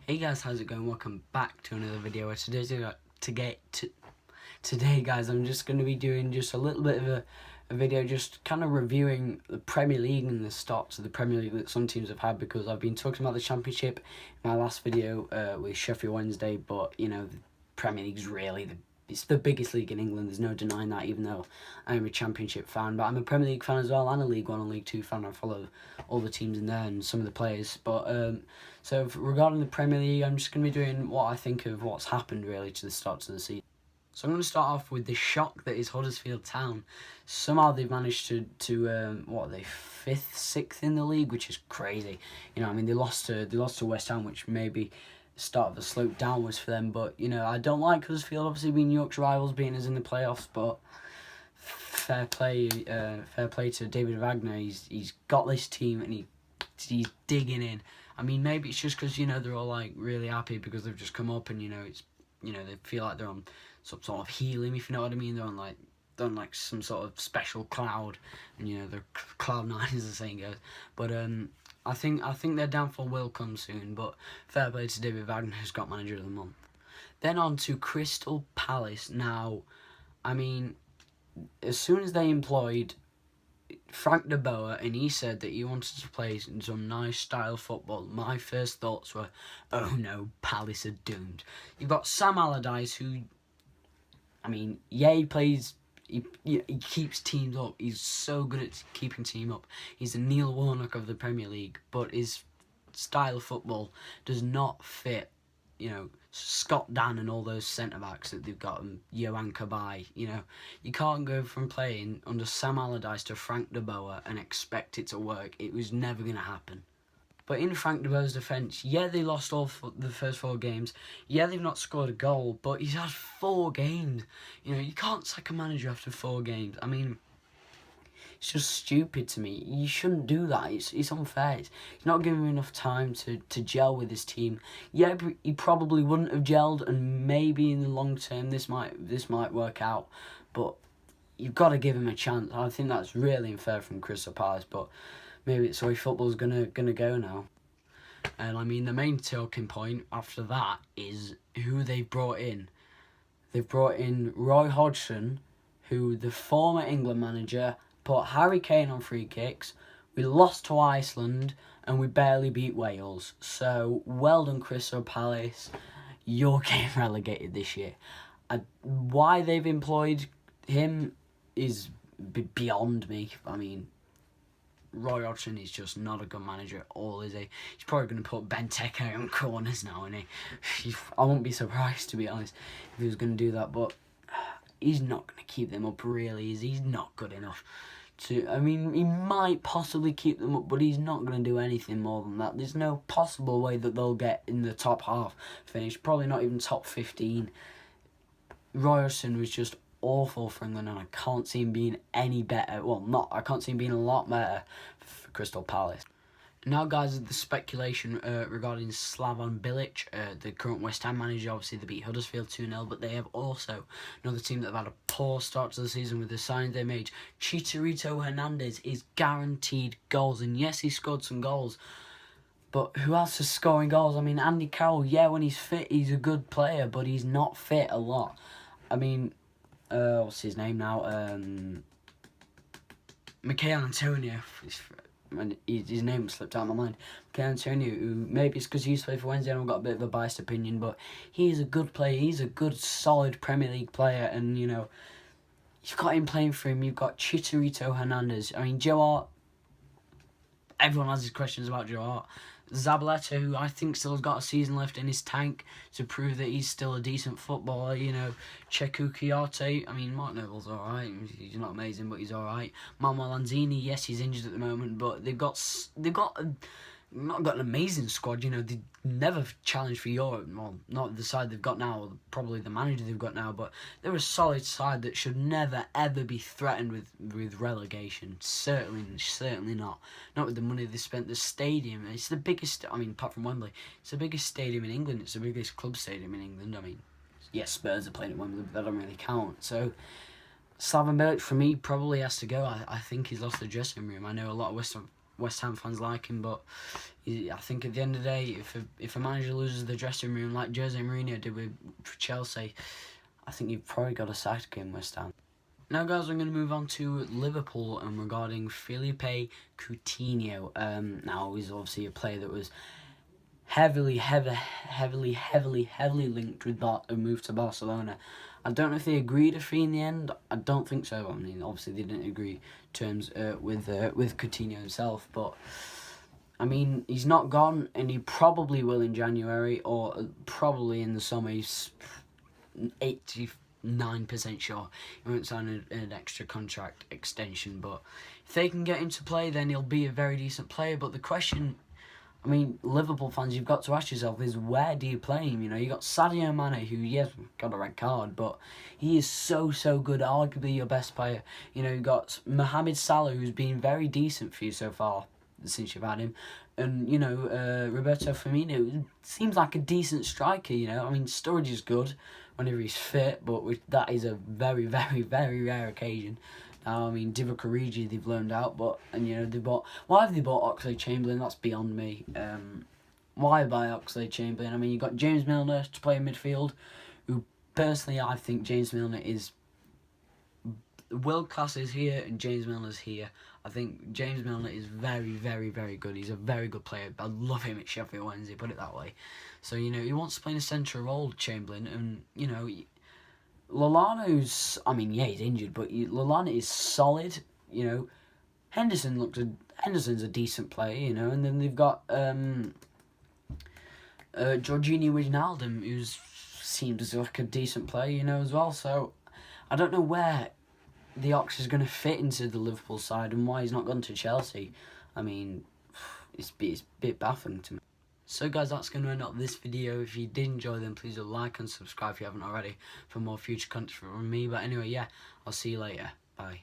Hey guys, how's it going? Welcome back to another video. Today, guys, I'm just going to be doing just a little bit of a video, just kind of reviewing the Premier League and the starts of the Premier League that some teams have had, because I've been talking about the Championship in my last video with Sheffield Wednesday, but you know the Premier League's really it's the biggest league in England. There's no denying that, even though I'm a Championship fan. But I'm a Premier League fan as well, and a League One and League Two fan. I follow all the teams in there and some of the players. But so regarding the Premier League, I'm just going to be doing what I think of what's happened really to the start of the season. So I'm going to start off with the shock that is Huddersfield Town. Somehow they've managed to what are they, 5th, 6th in the league, which is crazy. You know, I mean they lost to West Ham, which maybe start of the slope downwards for them. But you know, I don't like Huddersfield obviously being York's rivals, being us in the playoffs. But fair play to David Wagner. He's got this team and he's digging in. I mean, maybe it's just because you know they're all like really happy because they've just come up and you know they feel like they're on some sort of healing, if you know what I mean. They're on like some sort of special cloud, and you know they're cloud nine as the saying goes. But I think their downfall will come soon. But fair play to David Wagner, who's got Manager of the Month. Then on to Crystal Palace. Now, I mean, as soon as they employed Frank de Boer and he said that he wanted to play some nice style football, my first thoughts were, oh no, Palace are doomed. You've got Sam Allardyce, who, I mean, yeah, he keeps teams up. He's so good at keeping team up. He's the Neil Warnock of the Premier League, but his style of football does not fit, you know, Scott Dan and all those centre-backs that they've got, and Johan Cabaye. You know, you can't go from playing under Sam Allardyce to Frank de Boer and expect it to work. It was never going to happen. But in Frank de Boer's defence, yeah, they lost the first 4 games. Yeah, they've not scored a goal, but he's had 4 games. You know, you can't sack a manager after 4 games. I mean, it's just stupid to me. You shouldn't do that. It's unfair. He's not giving him enough time to gel with his team. Yeah, he probably wouldn't have gelled, and maybe in the long term this might work out. But you've got to give him a chance. I think that's really unfair from Crystal Palace, but maybe it's the way football's gonna go now. And I mean, the main talking point after that is who they've brought in. They've brought in Roy Hodgson, who the former England manager put Harry Kane on free kicks. We lost to Iceland and we barely beat Wales. So well done, Crystal Palace. You're getting relegated this year. Why they've employed him is beyond me. I mean, Roy Hodgson is just not a good manager at all, is he? He's probably going to put Benteke on corners now, isn't he? I wouldn't be surprised, to be honest, if he was going to do that, but he's not going to keep them up, really, is he? He's not good enough to... I mean, he might possibly keep them up, but he's not going to do anything more than that. There's no possible way that they'll get in the top half finish, probably not even top 15. Roy Hodgson was just awful for England, and I can't see him being any better. Well, I can't see him being a lot better for Crystal Palace. Now, guys, the speculation regarding Slaven Bilic, the current West Ham manager. Obviously, they beat Huddersfield 2-0, but they have also another team that have had a poor start to the season with the signings they made. Chicharito Hernandez is guaranteed goals, and yes, he scored some goals, but who else is scoring goals? I mean, Andy Carroll, yeah, when he's fit, he's a good player, but he's not fit a lot. I mean, what's his name now? Michail Antonio. His name slipped out of my mind. Michail Antonio, who maybe it's because he used to play for Wednesday and I've got a bit of a biased opinion, but he's a good player. He's a good, solid Premier League player, and you know, you've got him playing for him. You've got Chicharito Hernandez. I mean, Joe Hart. Everyone has his questions about Joe Hart. Zabaleta, who I think still has got a season left in his tank to prove that he's still a decent footballer. You know, Cheku Kouyaté. I mean, Mark Noble's alright. He's not amazing, but he's alright. Manuel Lanzini, yes, he's injured at the moment, but they've not got an amazing squad. You know, they never challenged for Europe. Well, not the side they've got now, or probably the manager they've got now, but they're a solid side that should never ever be threatened with relegation. Certainly not. Not with the money they spent. The stadium, it's the biggest. I mean, apart from Wembley, it's the biggest stadium in England. It's the biggest club stadium in England. I mean, yes, Spurs are playing at Wembley, but that don't really count. So Slaven Bilic, for me, probably has to go. I think he's lost the dressing room. I know a lot of West Ham West Ham fans like him, but I think at the end of the day, if a manager loses the dressing room like Jose Mourinho did with Chelsea, I think you've probably got to sack him, West Ham. Now, guys, I'm going to move on to Liverpool and regarding Philippe Coutinho. Now, he's obviously a player that was heavily linked with a move to Barcelona. I don't know if they agreed a fee in the end. I don't think so. I mean, obviously they didn't agree terms with Coutinho himself, but I mean, he's not gone, and he probably will in January or probably in the summer. He's 89% sure he won't sign an extra contract extension, but if they can get him to play, then he'll be a very decent player. But the question, I mean, Liverpool fans, you've got to ask yourself is, where do you play him? You know, you got Sadio Mane, who, yes, got a red card, but he is so good, arguably your best player. You know, you got Mohamed Salah, who's been very decent for you so far since you've had him. And, you know, Roberto Firmino seems like a decent striker, you know. I mean, Sturridge is good whenever he's fit, but that is a very rare occasion. Now, I mean, Divock Origi, they've loaned out, but, and, you know, why have they bought Oxlade-Chamberlain? That's beyond me. Why buy Oxlade-Chamberlain? I mean, you've got James Milner to play in midfield, who, personally, I think James Milner is, world class is here, and James Milner's here. I think James Milner is very good. He's a very good player. I love him at Sheffield Wednesday, put it that way. So, you know, he wants to play in a central role, Chamberlain, and, you know, Lallana's, I mean, yeah, he's injured, but Lallana is solid, you know. Henderson's a decent player, you know, and then they've got Jorginho Wijnaldum, who seems like a decent player, you know, as well. So, I don't know where the Ox is going to fit into the Liverpool side and why he's not gone to Chelsea. I mean, it's a bit baffling to me. So guys, that's going to end up this video. If you did enjoy, then please do like and subscribe if you haven't already for more future content from me. But anyway, yeah, I'll see you later. Bye.